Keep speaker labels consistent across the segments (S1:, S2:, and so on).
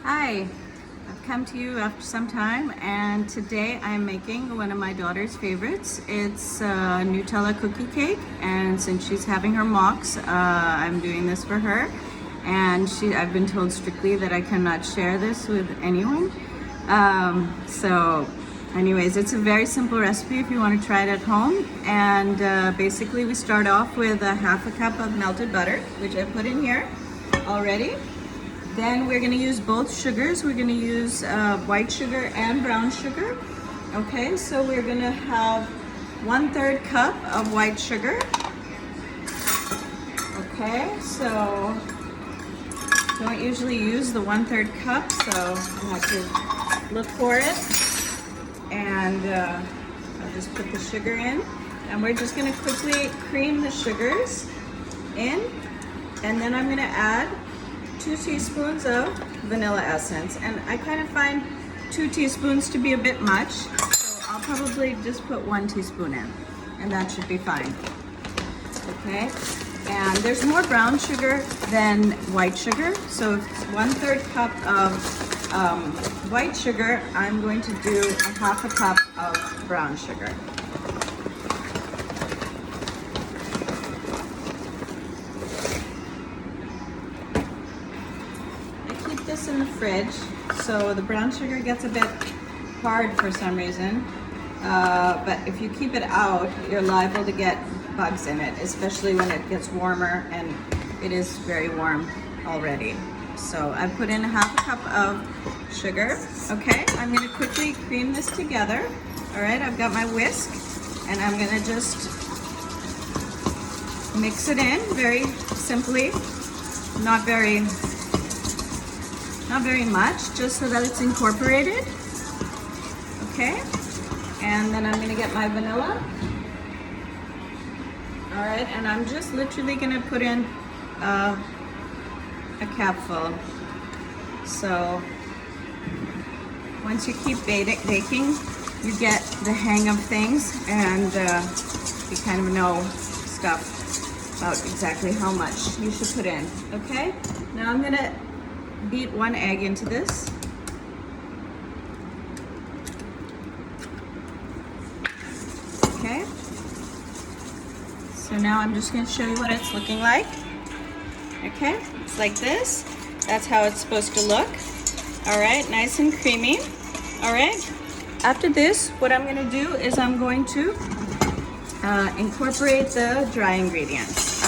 S1: Hi, I've come to you after some time, and today I'm making one of my daughter's favorites. It's Nutella cookie cake, and since she's having her mocks, I'm doing this for her. And I've been told strictly that I cannot share this with anyone. Anyways, it's a very simple recipe if you want to try it at home. And basically we start off with a half a cup of melted butter, which I put in here already. Then we're gonna use both sugars. We're gonna use white sugar and brown sugar. Okay, so we're gonna have 1/3 cup of white sugar. Okay, so don't usually use the 1/3 cup, so you have to look for it. And I'll just put the sugar in. And we're just gonna quickly cream the sugars in. And then I'm gonna add 2 teaspoons of vanilla essence, and I kind of find 2 teaspoons to be a bit much, so I'll probably just put 1 teaspoon in, and that should be fine. Okay, and there's more brown sugar than white sugar, so if it's 1/3 cup of white sugar, I'm going to do a half a cup of brown sugar. This in the fridge, so the brown sugar gets a bit hard for some reason, but if you keep it out, you're liable to get bugs in it, especially when it gets warmer, and it is very warm already. So I put in a half a cup of sugar. Okay, I'm going to quickly cream this together. All right, I've got my whisk, and I'm going to just mix it in very simply, not very much, just so that it's incorporated. Okay, and then I'm gonna get my vanilla. All right, and I'm just literally gonna put in a cupful. So once you keep baking, you get the hang of things, and you kind of know stuff about exactly how much you should put in. Okay, now I'm gonna beat 1 egg into this. Okay. So now I'm just going to show you what it's looking like. Okay, it's like this. That's how it's supposed to look. All right, nice and creamy. All right. After this, what I'm going to do is I'm going to incorporate the dry ingredients.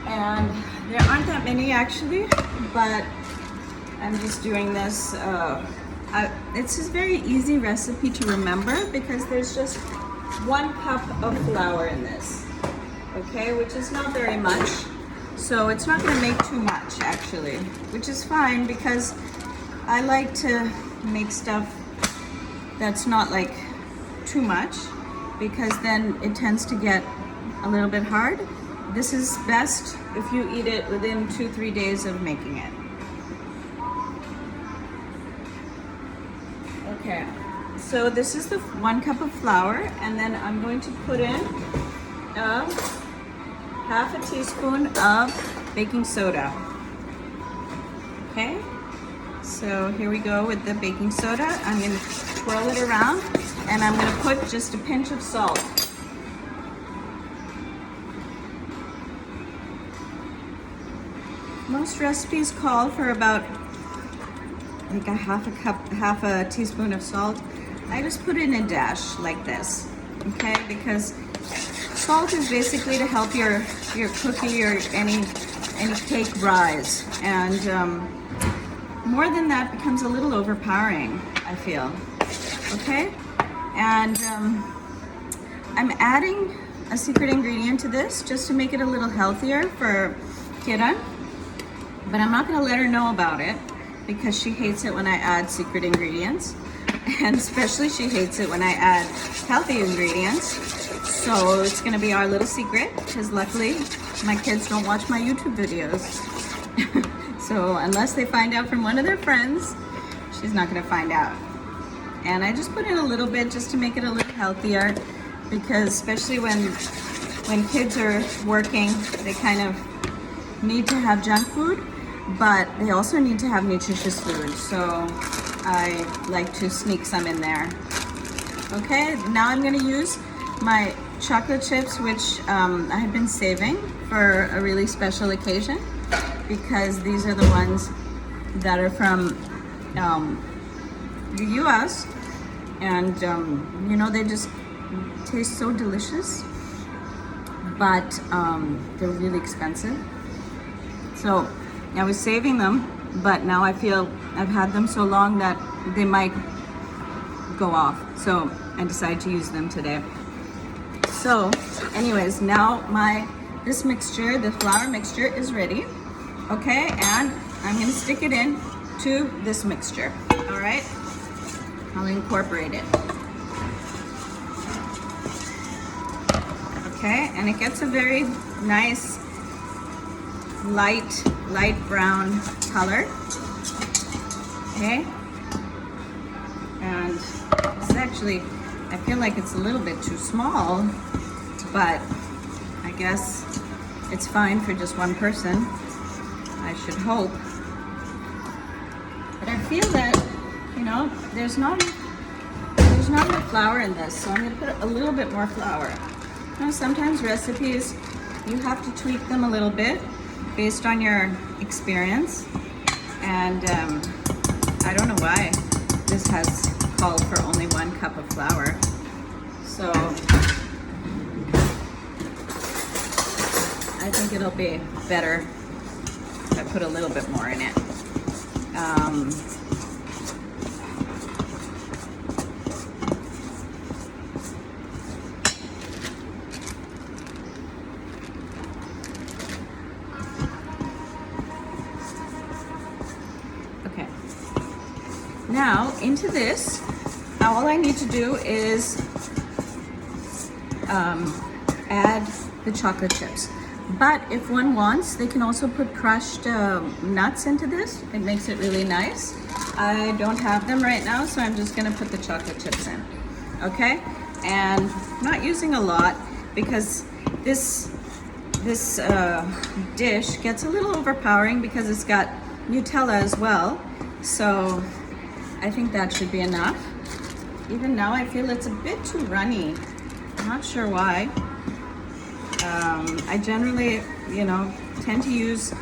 S1: And there aren't that many actually, but I'm just doing this. It's a very easy recipe to remember because there's just 1 cup of flour in this, okay, which is not very much. So it's not going to make too much actually, which is fine because I like to make stuff that's not like too much, because then it tends to get a little bit hard. This is best if you eat it within 2-3 days of making it. Okay, so this is the 1 cup of flour, and then I'm going to put in half a teaspoon of baking soda. Okay, so here we go with the baking soda. I'm going to swirl it around, and I'm going to put just a pinch of salt. Most recipes call for about like half a teaspoon of salt. I just put in a dash like this, okay? Because salt is basically to help your cookie or any cake rise, and more than that becomes a little overpowering, I feel. Okay, and I'm adding a secret ingredient to this just to make it a little healthier for Kira. But I'm not going to let her know about it because she hates it when I add secret ingredients, and especially she hates it when I add healthy ingredients. So it's going to be our little secret, because luckily my kids don't watch my YouTube videos. So unless they find out from one of their friends, she's not going to find out. And I just put in a little bit just to make it a little healthier, because especially when kids are working, they kind of need to have junk food. but they also need to have nutritious food. So I like to sneak some in there. Okay, now I'm gonna use my chocolate chips, which I had been saving for a really special occasion, because these are the ones that are from the US, and you know, they just taste so delicious, but they're really expensive. So I was saving them, but now I feel I've had them so long that they might go off. So I decided to use them today. So anyways, now this mixture, the flour mixture, is ready. Okay, and I'm gonna stick it in to this mixture. All right, I'll incorporate it. Okay, and it gets a very nice light brown color. Okay, and it's actually, I feel like it's a little bit too small, but I guess it's fine for just one person, I should hope. But I feel that, you know, there's not enough flour in this, so I'm gonna put a little bit more flour. You know, sometimes recipes, you have to tweak them a little bit based on your experience, and I don't know why this has called for only 1 cup of flour. So I think it'll be better if I put a little bit more in it. Okay. Now into this, all I need to do is add the chocolate chips. But if one wants, they can also put crushed nuts into this. It makes it really nice. I don't have them right now, so I'm just gonna put the chocolate chips in. Okay? And I'm not using a lot, because this dish gets a little overpowering because it's got Nutella as well. So I think that should be enough. Even now I feel it's a bit too runny. I'm not sure why. I generally, you know, tend to use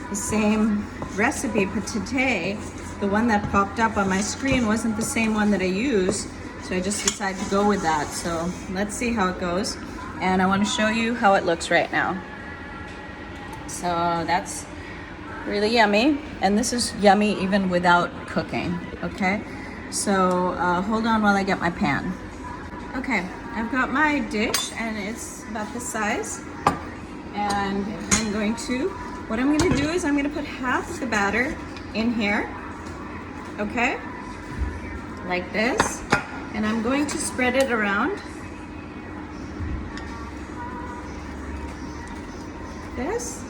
S1: the same recipe, but today the one that popped up on my screen wasn't the same one that I use, so I just decided to go with that. So let's see how it goes, and I want to show you how it looks right now. So that's really yummy, and this is yummy even without cooking. Okay, so hold on while I get my pan. Okay, I've got my dish, and it's about this size, and what I'm going to do is I'm going to put half of the batter in here, okay, like this, and I'm going to spread it around this.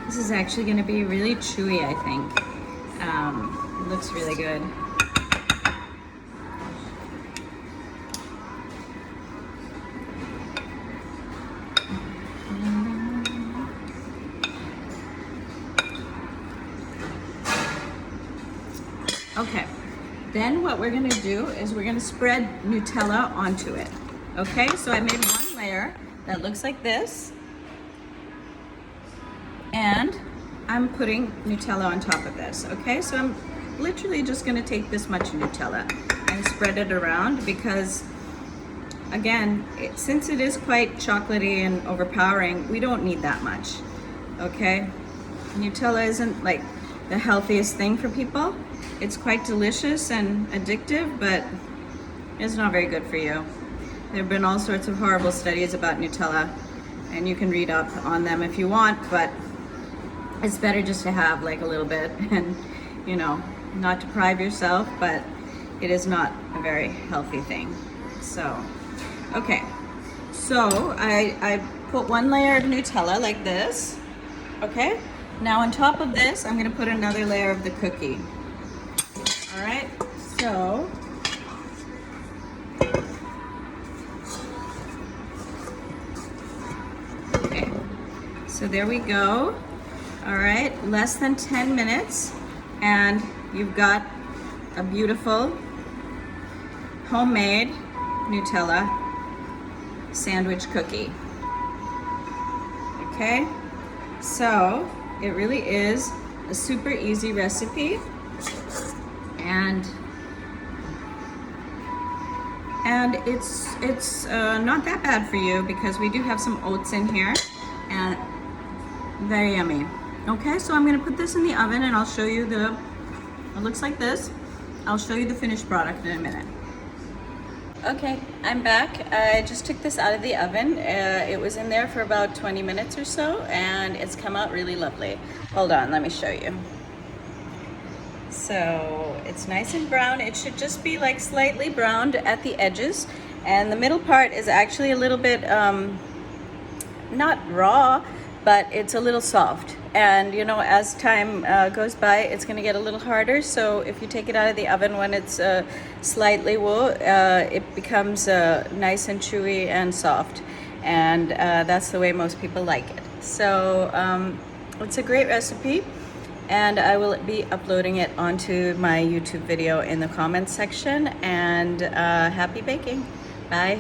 S1: This is actually going to be really chewy, I think. It looks really good. Okay, then what we're going to do is we're going to spread Nutella onto it. Okay, so I made one layer that looks like this, and I'm putting Nutella on top of this. Okay, so I'm literally just going to take this much Nutella and spread it around, because again, since it is quite chocolatey and overpowering, we don't need that much. Okay, Nutella isn't like the healthiest thing for people. It's quite delicious and addictive, but it's not very good for you. There have been all sorts of horrible studies about Nutella, and you can read up on them if you want, but it's better just to have like a little bit and, you know, not deprive yourself, but it is not a very healthy thing. So, okay. So I put one layer of Nutella like this, okay? Now on top of this, I'm gonna put another layer of the cookie. All right, so okay, so there we go. All right, less than 10 minutes, and you've got a beautiful homemade Nutella sandwich cookie. Okay, so it really is a super easy recipe, and it's not that bad for you because we do have some oats in here, and very yummy. Okay, so I'm gonna put this in the oven and I'll show you it looks like this. I'll show you the finished product in a minute. Okay, I'm back. I just took this out of the oven. It was in there for about 20 minutes or so, and it's come out really lovely. Hold on, let me show you. So it's nice and brown. It should just be like slightly browned at the edges, and the middle part is actually a little bit not raw, but it's a little soft. And you know, as time goes by, it's going to get a little harder. So if you take it out of the oven when it's slightly wool, it becomes nice and chewy and soft. And that's the way most people like it. So it's a great recipe, and I will be uploading it onto my YouTube video in the comments section. And happy baking. Bye.